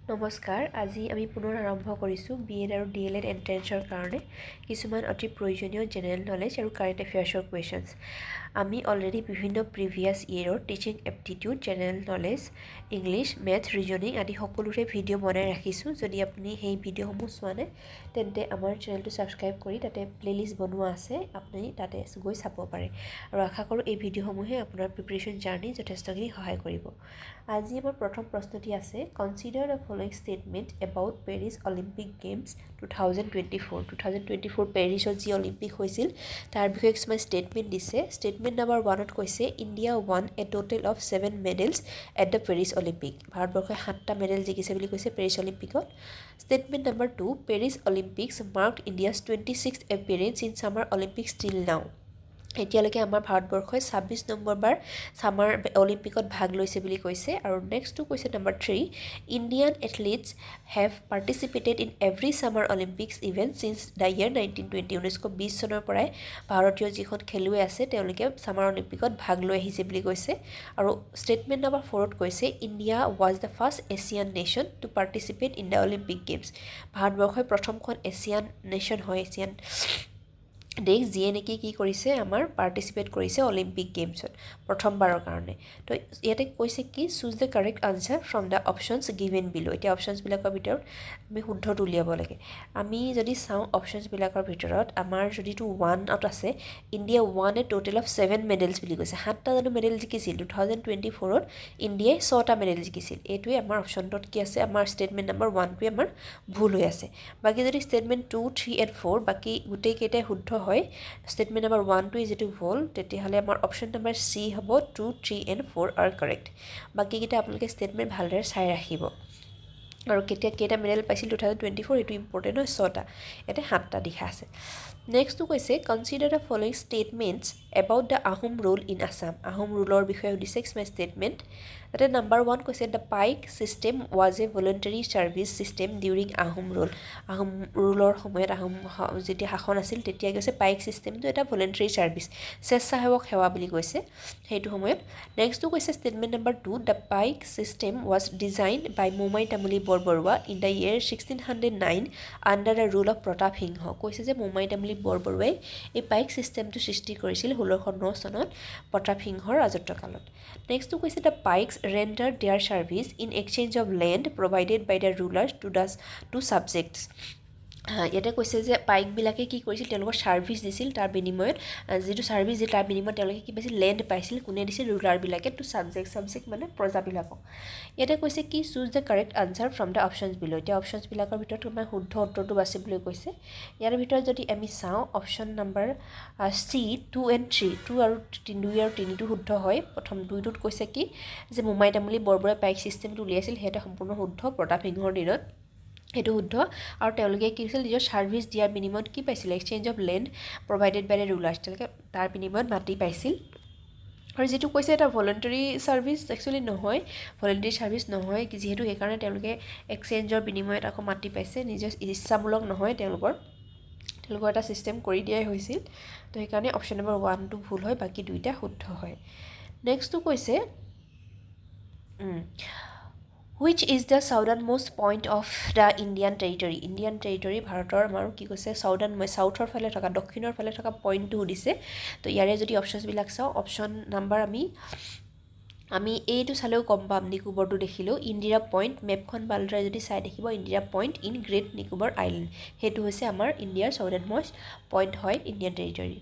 নমস্কাৰ আজি আমি পুনৰ আৰম্ভ কৰিছোঁ B.Ed আৰু D.EL.Ed এণ্ট্ৰেন্সৰ কাৰণে কিছুমান অতি প্ৰয়োজনীয় জেনেৰেল নলেজ আৰু কাৰেণ্ট এফেয়াৰ্ছৰ কুৱেশ্যনছ আমি অলৰেডি বিভিন্ন প্ৰিভিয়াছ ইয়েৰৰ teaching aptitude general knowledge English maths reasoning আদি সকলোৰে ভিডিঅ' বনাই ৰাখিছোঁ যদি আপুনি সেই ভিডিঅ'সমূহ চোৱা নাই তেন্তে আমাৰ চেনেলটো ছাবস্ক্ৰাইব কৰি তাতে প্লেলিষ্ট বনোৱা আছে আপুনি তাতে গৈ চাব পাৰে আৰু আশা কৰোঁ এই ভিডিঅ'সমূহে আপোনাৰ প্ৰিপেৰেশ্যন জাৰ্ণি যথেষ্টখিনি সহায় কৰিব আজি আমাৰ প্ৰথম প্ৰশ্নটি আছে consider the following statement about Paris Olympic games 2024 পেৰিছত যি অলিম্পিক হৈছিল তাৰ বিষয়ে কিছুমান ষ্টেটমেণ্ট দিছে ষ্টেটমেণ্ট নাম্বাৰ 1ত কৈছে India won a total of 7 medals at the Paris Olympic ভাৰতবৰ্ষই 7টা মেডেল জিকিছে বুলি কৈছে পেৰিছ অলিম্পিকত statement number 2 Paris Olympics marked India's 26th appearance in summer Olympics till now এতিয়ালৈকে আমাৰ ভাৰতবৰ্ষই 26 নম্বৰ বাৰ ছামাৰ অলিম্পিকত ভাগ লৈছে বুলি কৈছে আৰু নেক্সটটো কৈছে number 3 Indian athletes have participated in every summer Olympics event since the year 1920 1920 চনৰ পৰাই ভাৰতীয় যিখন খেলুৱৈ আছে তেওঁলোকে ছামাৰ অলিম্পিকত ভাগ লৈ আহিছে বুলি কৈছে আৰু ষ্টেটমেণ্ট নাম্বাৰ 4ত কৈছে India was the first Asian nation to participate in the Olympic games ভাৰতবৰ্ষই প্ৰথমখন এছিয়ান নেশ্যন হয় এছিয়ান দেশ যিয়ে নেকি কি কৰিছে আমাৰ পাৰ্টিচিপেট কৰিছে অলিম্পিক গেমছত প্ৰথমবাৰৰ কাৰণে তো ইয়াতে কৈছে কি choose the correct answer from the options given বিলো এতিয়া অপশ্যনছবিলাকৰ ভিতৰত আমি শুদ্ধটো উলিয়াব লাগে আমি যদি চাওঁ অপশ্যনছবিলাকৰ ভিতৰত আমাৰ যদিটো 1ত আছে India won a total of 7 medals বুলি কৈছে 7টা জানো মেডেল জিকিছিল 2024ত ইণ্ডিয়াই 6টা মেডেল জিকিছিল এইটোৱে আমাৰ অপশ্যনটোত কি আছে আমাৰ ষ্টেটমেণ্ট নাম্বাৰ 1টোৱে আমাৰ ভুল হৈ আছে বাকী যদি ষ্টেটমেণ্ট 2, 3 and 4 বাকী গোটেইকেইটাই শুদ্ধ হয় ষ্টেটমেণ্ট নাম্বাৰ 1টোৱে যিটো ভুল তেতিয়াহ'লে আমাৰ অপশ্যন নাম্বাৰ চি হ'ব 2, 3 and 4 আৰ কাৰেক্ট বাকীকেইটা আপোনালোকে ষ্টেটমেণ্ট ভালদৰে চাই ৰাখিব আৰু কেইটা মেডেল পাইছিল 2024 এইটো ইম্পৰ্টেণ্ট হয় 6টা ইয়াতে 7টা লিখা আছে নেক্সটটো কৈছে consider the following statements about the Ahom rule in Assam Ahom ৰুলৰ বিষয়ে সুধিছে কিছুমান ষ্টেটমেণ্ট তাতে নাম্বাৰ 1 কৈছে the paik system was a voluntary service system during Ahom ৰুলৰ সময়ত আহোম যেতিয়া শাসন আছিল তেতিয়া কৈছে পাইক ছিষ্টেমটো এটা ভলণ্টাৰী ছাৰ্ভিচ স্বেচ্ছাসেৱক সেৱা বুলি কৈছে সেইটো সময়ত নেক্সটটো কৈছে statement number 2 the paik system was designed by Momai Tamuli Borbarua in the year 1609 under the rule of Pratap Singha কৈছে যে মোমাই তামুলী বৰবৰুৱাই এই পাইক ছিষ্টেমটো সৃষ্টি কৰিছিল 1609 চনত প্ৰতাপ সিংহৰ ৰাজত্বকালত নেক্সটটো কৈছে the paiks render their service in exchange of land provided by the rulers to subjects ইয়াতে কৈছে যে পাইকবিলাকে কি কৰিছিল তেওঁলোকৰ ছাৰ্ভিচ দিছিল তাৰ বিনিময়ত যিটো ছাৰ্ভিচ দিয়ে তাৰ বিনিময়ত তেওঁলোকে কি পাইছিল লেণ্ড পাইছিল কোনে দিছিল ৰুলাৰবিলাকে টু ছাবজেক্ট মানে প্ৰজাবিলাকক ইয়াতে কৈছে কি choose the correct answer from the options বিলো এতিয়া অপশ্যনছবিলাকৰ ভিতৰত তোমাৰ শুদ্ধ উত্তৰটো বাচিবলৈ কৈছে ইয়াৰ ভিতৰত যদি আমি চাওঁ অপশ্যন নাম্বাৰ চি 2 and 3 2 আৰু 3টো শুদ্ধ হয় প্ৰথম 2টোত কৈছে কি যে মোমাই তামুলী বৰবৰুৱাই পাইক ছিষ্টেমটো উলিয়াইছিল সেইটো সম্পূৰ্ণ শুদ্ধ প্ৰতাপ সিংহৰ দিনত সেইটো শুদ্ধ আৰু তেওঁলোকে কি হৈছিল নিজৰ ছাৰ্ভিচ দিয়াৰ বিনিময়ত কি পাইছিল exchange of land provided by the rulers তেওঁলোকে তাৰ বিনিময়ত মাটি পাইছিল আৰু যিটো কৈছে এটা ভলণ্টাৰী ছাৰ্ভিচ একচুৱেলি নহয় ভলণ্টাৰী ছাৰ্ভিচ নহয় যিহেতু সেইকাৰণে তেওঁলোকে এক্সচেঞ্জৰ বিনিময়ত আকৌ মাটি পাইছে নিজৰ ইচ্ছামূলক নহয় তেওঁলোকৰ এটা ছিষ্টেম কৰি দিয়াই হৈছিল তো সেইকাৰণে অপশ্যন নম্বৰ 1টো ভুল হয় বাকী দুইটা শুদ্ধ হয় নেক্সটটো কৈছে which is the southernmost point of the Indian territory ভাৰতৰ আমাৰ কি কৈছে চাউথৰ ফালে থকা দক্ষিণৰ ফালে থকা পইণ্টটো সুধিছে তো ইয়াৰে যদি অপশ্যনছবিলাক চাওঁ অপশ্যন নাম্বাৰ আমি এইটো চালেও গম পাম নিকোবৰটো দেখিলেও ইন্দিৰা পইণ্ট মেপখন ভালদৰে যদি চাই দেখিব Indira point in great Nicobar island সেইটো হৈছে আমাৰ ইণ্ডিয়াৰ চাউদাৰ্ণমষ্ট পইণ্ট হয় ইণ্ডিয়ান টেৰিটৰি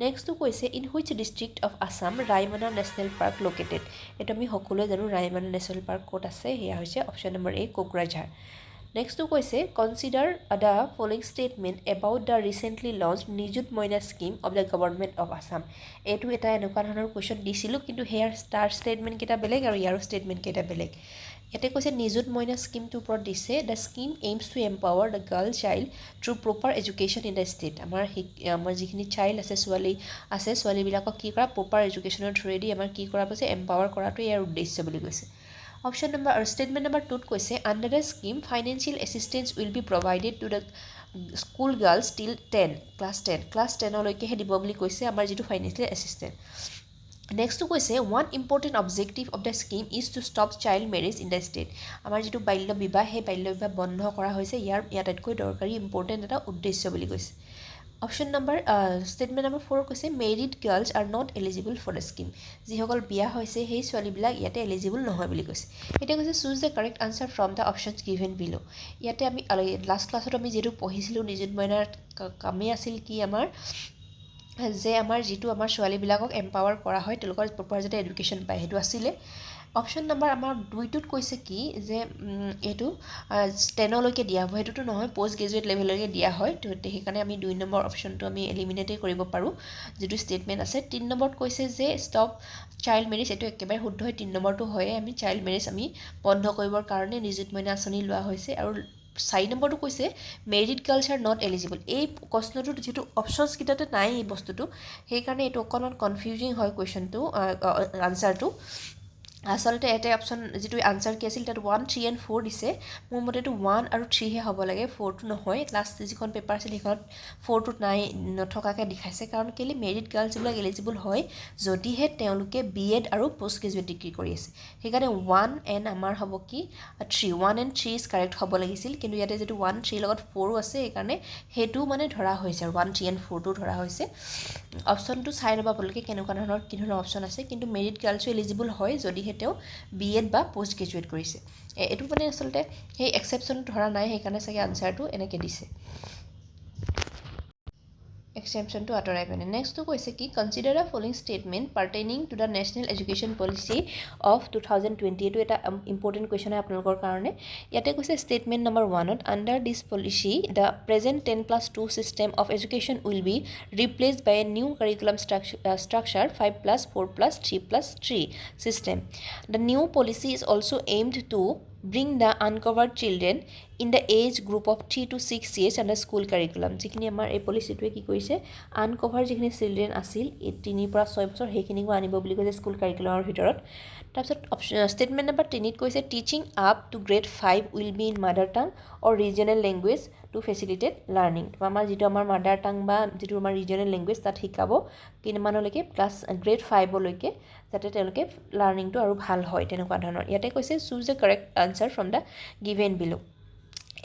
নেক্সটটো কৈছে in which district of Assam Raimona national park located এইটো আমি সকলোৱে জানো ৰায়মনা নেশ্যনেল পাৰ্ক ক'ত আছে সেয়া হৈছে অপশ্যন নম্বৰ এ কোকৰাঝাৰ নেক্সটটো কৈছে consider the following statement about the recently launch Nijut Moina scheme of the government of Assam এইটো এটা এনেকুৱা ধৰণৰ কুৱেশ্যন দিছিলোঁ কিন্তু সেয়াৰ তাৰ ষ্টেটমেণ্টকেইটা বেলেগ আৰু ইয়াৰো ষ্টেটমেণ্টকেইটা বেলেগ ইয়াতে কৈছে নিযুত মইনা স্কিমটোৰ ওপৰত দিছে the scheme aims to empower the girl child through proper education in the state আমাৰ যিখিনি চাইল্ড আছে ছোৱালীবিলাকক কি কৰা প্ৰপাৰ এডুকেশ্যনৰ থ্ৰুৱেদি আমাৰ কি কৰা গৈছে এম্পাৱাৰ কৰাটো ইয়াৰ উদ্দেশ্য বুলি কৈছে অপশ্যন নম্বৰ আৰু ষ্টেটমেণ্ট নম্বৰ 2ত কৈছে under the scheme financial assistance will be provided to the school girls টিল ক্লাছ 10লৈকেহে দিব বুলি কৈছে আমাৰ যিটো ফাইনেন্সিয়েল এছিষ্টেঞ্চ নেক্সটটো কৈছে one important objective of the scheme is two stop child marriage in the state আমাৰ যিটো বাল্য বিবাহ সেই বাল্য বিবাহ বন্ধ কৰা হৈছে ইয়াৰ আটাইতকৈ দৰকাৰী ইম্পৰ্টেণ্ট এটা উদ্দেশ্য বুলি কৈছে অপশ্যন নম্বৰ ষ্টেটমেণ্ট নম্বৰ 4 কৈছে married girls are not eligible for the scheme যিসকল বিয়া হৈছে সেই ছোৱালীবিলাক ইয়াতে এলিজিবল নহয় বুলি কৈছে এতিয়া কৈছে choose the correct answer from the options given বিলো ইয়াতে আমি লাষ্ট ক্লাছত আমি যিটো পঢ়িছিলোঁ নিযুত মইনাৰ কামেই আছিল কি আমাৰ যে আমাৰ যিটো আমাৰ ছোৱালীবিলাকক এম্পাৱাৰ কৰা হয় তেওঁলোকৰ প্ৰপাৰ যাতে এডুকেশ্যন পায় সেইটো আছিলে অপশ্যন নম্বৰ আমাৰ 2টোত কৈছে কি যে এইটো 10লৈকে দিয়া হ'ব সেইটোতো নহয় পষ্ট গ্ৰেজুৱেট লেভেললৈকে দিয়া হয় তো সেইকাৰণে আমি 2 নম্বৰ অপশ্যনটো আমি এলিমিনেটেই কৰিব পাৰোঁ যিটো ষ্টেটমেণ্ট আছে 3 নম্বৰত কৈছে যে ষ্টপ চাইল্ড মেৰেজ এইটো একেবাৰে শুদ্ধ হয় 3 নম্বৰটো হয়ে আমি চাইল্ড মেৰেজ আমি বন্ধ কৰিবৰ কাৰণে নিযুত মইনা আঁচনি লোৱা হৈছে আৰু 4 নম্বৰটো কৈছে married girls are not eligible এই প্ৰশ্নটোত যিটো অপশ্যনছকেইটাতে নাই এই বস্তুটো সেইকাৰণে এইটো অকণমান কনফিউজিং হয় কুৱেশ্যনটো আনচাৰটো আচলতে এটা অপশ্যন যিটো আনচাৰ কি আছিল তাত 1, 3 and 4 দিছে মোৰ মতেতো 1 আৰু 3 হে হ'ব লাগে 4টো নহয় লাষ্ট যিখন পেপাৰ আছিল সেইখনত 4টোত নাই নথকাকৈ দেখাইছে কাৰণ কেলৈ মেৰিড গাৰ্লছবিলাক এলিজিবল হয় যদিহে তেওঁলোকে B.Ed আৰু পষ্ট গ্ৰেজুৱেট ডিগ্ৰী কৰি আছে সেইকাৰণে 1 and আমাৰ হ'ব কি 3 1 and 3 ইজ কাৰেক্ট হ'ব লাগিছিল কিন্তু ইয়াতে যিটো 1 3 লগত 4ও আছে সেইকাৰণে সেইটো মানে ধৰা হৈছে আৰু 1 3 and 4টো ধৰা হৈছে অপশ্যনটো চাই ল'ব আপোনালোকে কেনেকুৱা ধৰণৰ কি ধৰণৰ অপশ্যন আছে কিন্তু মেৰিড গাৰ্লছো এলিজিবল হয় যদিহে তেওঁ B.Ed বা পষ্ট গ্ৰেজুৱেট কৰিছে এইটো মানে আচলতে সেই এক্সেপশ্যন ধৰা নাই সেইকাৰণে চাগে আনচাৰটো এনেকৈ দিছে এক্সেপশ্যনটো আঁতৰাই পিনে নেক্সটটো কৈছে কি consider the following statement pertaining to the national education policy of 2020 এইটো এটা ইম্পৰ্টেণ্ট কুৱেশ্যন হয় আপোনালোকৰ কাৰণে ইয়াতে কৈছে ষ্টেটমেণ্ট নম্বৰ 1ত under this policy the present 10+2 system of education will be replaced by a new curriculum structure 5+4+3+3 system the new policy is also' aimed to bring the uncovered children in the age group of 3 to 6 years under school curriculum যিখিনি আমাৰ এই পলিচিটোৱে কি কৰিছে আনকভাৰ যিখিনি children আছিল 3 পৰা 6 বছৰ সেইখিনিকো আনিব বুলি কৈছে স্কুল কাৰিকুলামৰ ভিতৰত তাৰপিছত ষ্টেটমেণ্ট নম্বৰ 3ত কৈছে teaching up to grade 5 will be in mother টাং অৰ ৰিজনেল লেংগুৱেজ টু ফেচিলিটেট লাৰ্ণিং আমাৰ যিটো আমাৰ মাডাৰ টাং বা যিটো আমাৰ ৰিজনেল লেংগুৱেজ তাত শিকাব কিমানলৈকে ক্লাছ গ্ৰেড 5লৈকে যাতে তেওঁলোকে লাৰ্ণিংটো আৰু ভাল হয় তেনেকুৱা ধৰণৰ ইয়াতে কৈছে choose the correct answer from the given বিলো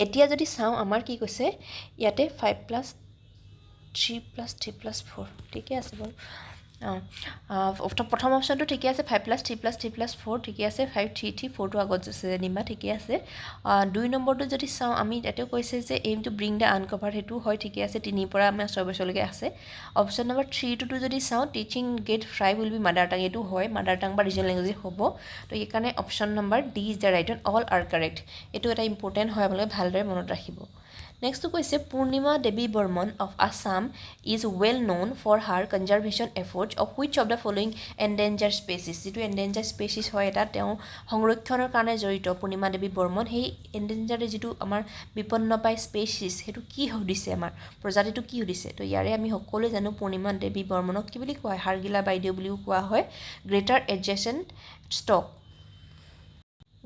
এতিয়া যদি চাওঁ আমাৰ কি কৈছে ইয়াতে 5+3+3+4 ঠিকে আছে বাৰু প্ৰথম অপশ্যনটো ঠিকে আছে 5+3+3+4 ঠিকে আছে 5 3 3 4টো আগত আছে যেনিবা ঠিকে আছে 2 নম্বৰটো যদি চাওঁ আমি ইয়াতেও কৈছে যে এইম টু ব্ৰিং দ্য আনকভাৰ সেইটো হয় ঠিকে আছে 3 পৰা আমাৰ 6 বছৰলৈকে আছে অপশ্যন নম্বৰ 3টো যদি চাওঁ teaching grade 5 will be mother টাং এইটো হয় মাডাৰ টাং বা ৰিজনেল লেংগুৱেজ হ'ব তো সেইকাৰণে option number D is the right on all R correct এইটো এটা ইম্পৰ্টেণ্ট হয় আপোনালোকে ভালদৰে মনত ৰাখিব নেক্সটটো কৈছে Purnima Devi Barman of Assam is well known for her conservation efforts of which of the following endanger species যিটো এণ্ডেঞ্জাৰ স্পেচিছ হয় এটা তেওঁ সংৰক্ষণৰ কাৰণে জড়িত পূৰ্ণিমা দেৱী বৰ্মন সেই এণ্ডেঞ্জাৰ যিটো আমাৰ বিপন্ন পাই স্পেচিছ সেইটো কি সুধিছে আমাৰ প্ৰজাতিটো কি সুধিছে তো ইয়াৰে আমি সকলোৱে জানো পূৰ্ণিমা দেৱী বৰ্মনক কি বুলি কোৱা হয় হাৰগিলা বাইদেউ বুলিও কোৱা হয় গ্ৰেটাৰ এডজেচেণ্ট ষ্টক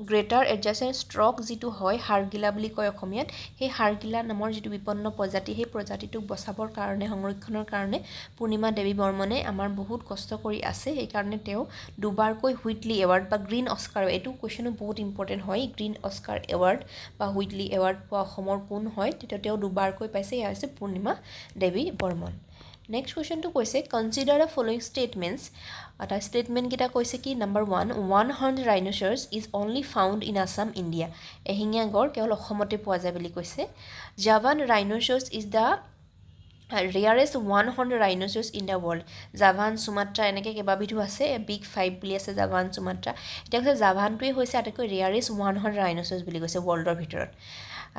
গ্ৰেটাৰ এডজাচেণ্ট ষ্ট্ৰক যিটো হয় হাৰগিলা বুলি কয় অসমীয়াত সেই হাৰগিলা নামৰ যিটো বিপন্ন প্ৰজাতি সেই প্ৰজাতিটোক বচাবৰ কাৰণে সংৰক্ষণৰ কাৰণে পূৰ্ণিমা দেৱী বৰ্মনে আমাৰ বহুত কষ্ট কৰি আছে সেইকাৰণে তেওঁ দুবাৰকৈ হুইটলি এৱাৰ্ড বা গ্ৰীণ অস্কাৰ এইটো কুৱেশ্যনো বহুত ইম্পৰ্টেণ্ট হয় গ্ৰীণ অস্কাৰ এৱাৰ্ড বা হুইটলি এৱাৰ্ড পোৱা অসমৰ কোন হয় তেতিয়া তেওঁ দুবাৰকৈ পাইছে এয়া হৈছে পূৰ্ণিমা দেৱী বৰ্মন নেক্সট কুৱেশ্যনটো কৈছে কনচিডাৰ দ্য ফলোয়িং ষ্টেটমেণ্টছ এটা ষ্টেটমেণ্টকেইটা কৈছে কি number 1 horn rhinoceros is only found in Assam India এশিঙীয়া গড় কেৱল অসমতে পোৱা যায় বুলি কৈছে Javan rhinoceros is the rarest 1 horn rhinoceros in the world Javan Sumatra এনেকৈ কেইবাবিধো আছে বিগ 5 বুলি আছে জাভান সুমাত্ৰা এতিয়া কৈছে জাভানটোৱে হৈছে আটাইতকৈ ৰেয়াৰেষ্ট 1 হৰ্ণ ৰাইন'চৰাছ বুলি কৈছে ৱৰ্ল্ডৰ ভিতৰত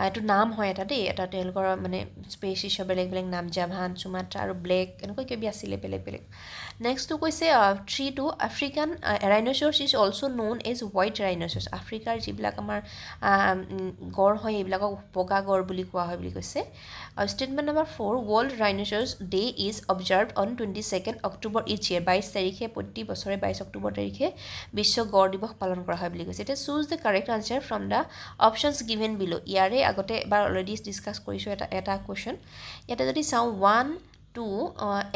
এইটো নাম হয় এটা দেই এটা তেওঁলোকৰ মানে স্পেচিছৰ বেলেগ বেলেগ নাম জাভান সুমাত্ৰা আৰু ব্লেক এনেকৈ কিবি আছিলে বেলেগ বেলেগ নেক্সটটো কৈছে 3টো African rhinoceros is also' known as white rhinoceros আফ্ৰিকাৰ যিবিলাক আমাৰ গড় হয় এইবিলাকক বগা গড় বুলি কোৱা হয় বুলি কৈছে statement number 4 world rhinoceros day is observed on 22 October each year 22 তাৰিখে প্ৰতি বছৰে 22 অক্টোবৰ তাৰিখে বিশ্ব গড় দিৱস পালন কৰা হয় বুলি কৈছে এতিয়া choose the correct answer from the options given বিলো ইয়াৰে আগতে এবাৰ অলৰেডি ডিছকাছ কৰিছোঁ এটা কুৱেশ্যন ইয়াতে যদি চাওঁ 1 2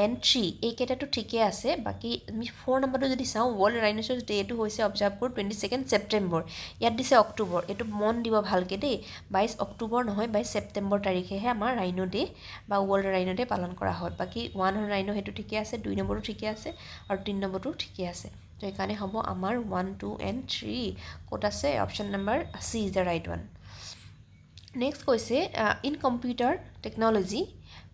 and 3 এইকেইটাটো ঠিকে আছে বাকি আমি 4 নম্বৰটো যদি চাওঁ ৱৰ্ল্ড ৰাইনোচৰাছ ডেটো হৈছে অবজাৰ্ভ কৰোঁ 22 ছেপ্টেম্বৰ ইয়াত দিছে অক্টোবৰ এইটো মন দিব ভালকৈ দেই 22 অক্টোবৰ নহয় 22 ছেপ্টেম্বৰ তাৰিখেহে আমাৰ ৰাইনো ডে বা ৱৰ্ল্ড ৰাইনো ডে পালন কৰা হয় বাকি 1 ৰাইনো সেইটো ঠিকে আছে 2 নম্বৰটো ঠিকে আছে আৰু 3 নম্বৰটো ঠিকে আছে তো এইকাৰণে হ'ব আমাৰ 1 2 and 3 ক'ত আছে option number C is the right one next কৈছে in computer technology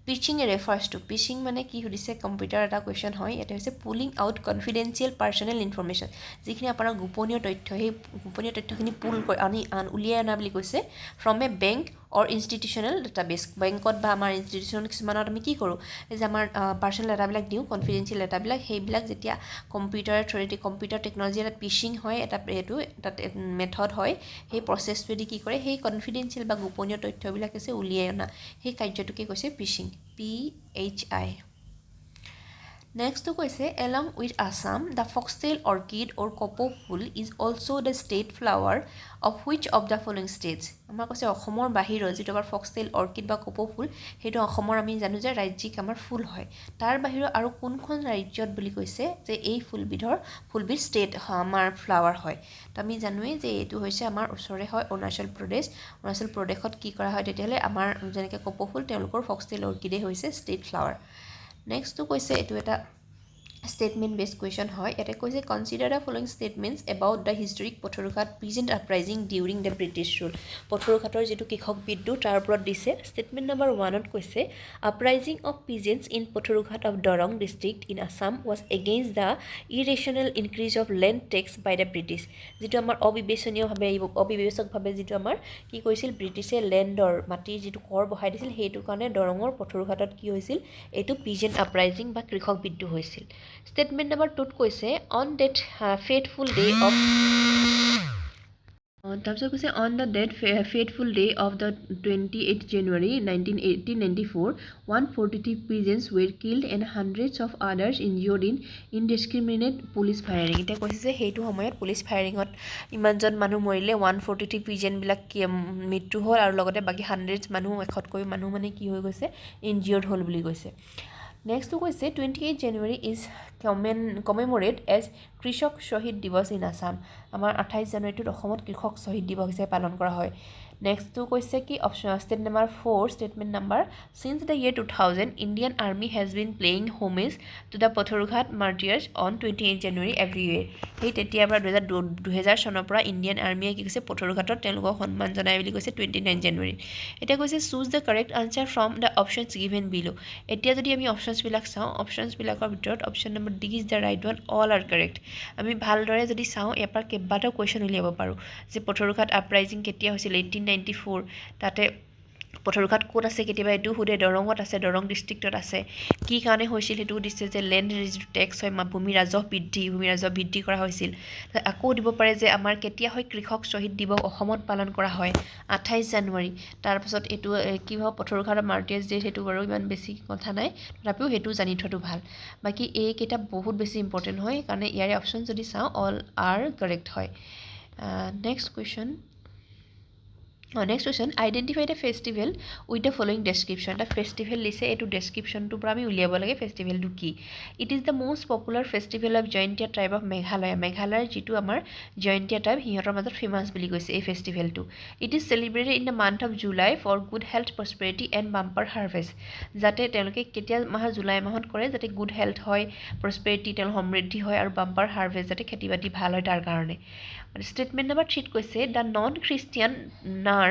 phishing refers to phishing মানে কি সুধিছে কম্পিউটাৰ এটা কুৱেশ্যন হয় এটা হৈছে pulling out confidential personal information যিখিনি আপোনাৰ গোপনীয় তথ্য সেই গোপনীয় তথ্যখিনি পুল কৰি উলিয়াই অনা বুলি কৈছে from a bank or institutional database বেংকত বা আমাৰ ইনষ্টিটিউচন কিছুমানত আমি কি কৰোঁ এই যে আমাৰ পাৰ্চনেল ডাটাবিলাক দিওঁ কনফিডেঞ্চিয়েল ডাটাবিলাক সেইবিলাক যেতিয়া কম্পিউটাৰ থ্ৰুদি কম্পিউটাৰ টেকন'লজি এটা পিচিং হয় এটা এইটো এটা মেথড হয় সেই প্ৰচেছটোৱেদি কি কৰে সেই কনফিডেঞ্চিয়েল বা গোপনীয় তথ্যবিলাক হৈছে উলিয়াই অনা সেই কাৰ্যটোকে কৈছে পিচিং PHI Next to কৈছে along with Assam, the foxtail orchid or kopo full is also the state flower of which of the following states? আমাৰ কৈছে অসমৰ বাহিৰৰ যিটো আমাৰ foxtail orchid বা kopo ফুল সেইটো অসমৰ আমি জানো যে ৰাজ্যিক আমাৰ ফুল হয় তাৰ বাহিৰৰ আৰু কোনখন ৰাজ্যত বুলি কৈছে যে এই ফুলবিধ ষ্টেট আমাৰ ফ্লাৱাৰ হয় তো আমি জানোৱে যে এইটো হৈছে আমাৰ ওচৰে হয় অৰুণাচল প্ৰদেশত কি কৰা হয় তেতিয়াহ'লে আমাৰ যেনেকৈ kopo ফুল তেওঁলোকৰ foxtail orchid হৈছে ষ্টেট ফ্লাৱাৰ Next to কৈছে এটো এটা statement based question হয় এটা কৈছে consider the following statements about the historic Patharughat peasant uprising during the British rule পথৰুঘাটৰ যেটো কৃষক বিদ্ৰোহ তাৰ ওপৰত দিছে statement number 1 ত কৈছে uprising of peasants in Patharughat of Dorong district in Assam was against the irrational increase of land tax by the British যেটো আমাৰ অবিবেচকভাৱে যেটো আমাৰ কি কৈছিল ব্ৰিটিছে ল্যান্ডৰ মাটিৰ যেটো কৰ বহাই দিছিল হেতু কাৰণে দৰঙৰ পথৰুঘাটত কি হৈছিল এটো peasant uprising বা কৃষক বিদ্ৰোহ হৈছিল Statement number 2 কৈছে on that fateful day of on the fateful day of the 28th January 1894 143 peasants were killed and hundreds of others injured in indiscriminate police firing এটা কৈছে যে হেতু সময়ত পুলিশ ফায়াৰিংত ইমানজন মানুহ মৰিলে 143 peasant বিলাক মৃত্যু হ'ল আৰু লগতে বাকি hundreds মানুহ এখতকৈ মানুহ মানে কি হৈ গৈছে ইনজিয়ৰ্ড হ'ল বুলি কৈছে Next to কৈছে 28 January is commemorated as কৃষক শহীদ দিৱস in Assam আমাৰ 28 জানুৱাৰীটো অসমত কৃষক শহীদ দিৱস হিচাপে পালন কৰা হয় Next to কৈছে কি option statement number 4 statement number since the year 2000 Indian Army has been paying homage to the Patharughat martyrs on 28 January every year এই তেতিয়াৰ পৰা 2000 চনৰ পৰা ইণ্ডিয়ান আৰ্মিয়ে কি কৈছে পথৰুঘাটত তেওঁলোকক সন্মান জনাই বুলি কৈছে 29 জানুৱাৰী এটা কৈছে choose the correct answer from the options given below এতিয়া যদি আমি অপচনছ বিলাক চাওঁ অপচনছ বিলাকৰ ভিতৰত option number D is the right one all R correct আমি ভালদৰে যদি চাওঁ এপাৰ কেইবাটাও কোৱেশ্চন উলিয়াব পাৰোঁ যে পথৰুঘাট আপৰাইজিং কেতিয়া হৈছিল 1894 তাতে পথৰুঘাট ক'ত আছে কেতিয়াবা এটো হুদে দৰঙত আছে দৰং ডিস্ট্ৰিক্টত আছে কি কাৰণে হৈছিল হেতু দিছে যে ল্যান্ড টেক্স হয় ভূমি ৰাজহ বৃদ্ধি কৰা হৈছিল আকৌ দিব পাৰে যে আমাৰ কেতিয়া হয় কৃষক শহীদ দিৱস অসমত পালন কৰা হয় 28 জানুৱাৰী তাৰ পাছত এটো কি হয় পথৰুঘাট মাৰ্টিয়াৰ্ছ ডে হেতু বাৰু ইমান বেছি কথা নাই তথাপিও হেতু জানি থটো ভাল বাকি এই কেটা বহুত বেছি ইম্পৰ্টেন্ট হয় কাৰণ ইয়াৰে অপচন যদি চাওঁ অল আৰ কাৰেক্ট হয় next question Next question, identify the festival with the following description. The festival lise etu description to pra ami uliabo lage festival tu ki. It is the most popular festival of Jaintia tribe of Meghalaya. Meghalaya jitu amar Jaintia tribe hihotor major famous bili goise ei festival tu. It is celebrated in the month of July for good health, prosperity and bumper harvest. Jate teloke ketia mah July mahot kore jate good health hoy, prosperity tel সমৃদ্ধি হয় আৰু bumper harvest jate kheti bati bhal hoy tar karone. Statement number 3 কৈছে the non-Christian Nar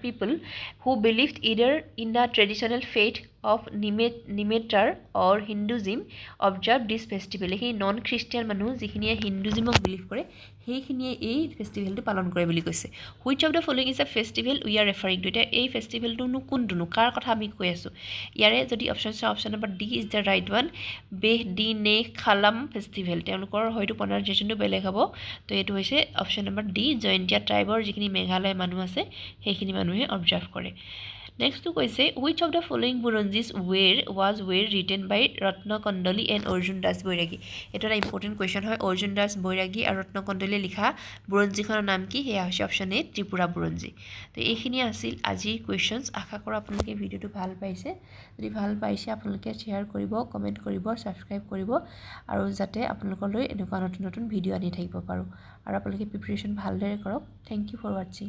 people who believed either in the traditional faith of Nimetar or Hinduism observe this festival. He non-Christian মানুহ যিখিনিয়ে হিন্দুইজমক believe কৰে সেইখিনিয়ে এই ফেষ্টিভেলটো পালন কৰে বুলি কৈছে which of the following is a festival we are referring to এটা এই ফেষ্টিভেলটো কোনটো কাৰ কথা আমি কৈ আছো ইয়াৰে যদি option number D is the right one Behdienkhlam festival তেওঁলোকৰ হয়তো প্ৰনাউন্সিয়েচনটো বেলেগ হ'ব তো এইটো হৈছে অপচন নম্বৰ ডি জয়ন্তিয়া ট্ৰাইবৰ যিখিনি মেঘালয় মানুহ আছে সেইখিনি মানুহে অবজাৰ্ভ কৰে Next to কৈছে which of the following Burunjis was written by Ratna Kondali and Arjun Das Boiragi এটা important question হয় Arjun Das Boiragi আৰু Ratna Kondali পেলে লিখা বুৰঞ্জীখনৰ নাম কি সেয়া হৈছে অপশ্যন এ ত্ৰিপুৰা বুৰঞ্জী তো এইখিনি আছিল আজিৰ কুৱেশ্যনছ আশা কৰোঁ আপোনালোকে ভিডিঅ'টো ভাল পাইছে যদি ভাল পাইছে আপোনালোকে শ্বেয়াৰ কৰিব কমেণ্ট কৰিব ছাবস্ক্ৰাইব কৰিব আৰু যাতে আপোনালোকলৈ এনেকুৱা নতুন নতুন ভিডিঅ' আনি থাকিব পাৰোঁ আৰু আপোনালোকে প্ৰিপাৰেশ্যন ভালদৰে কৰক থেংক ইউ ফৰ ৱাটছিং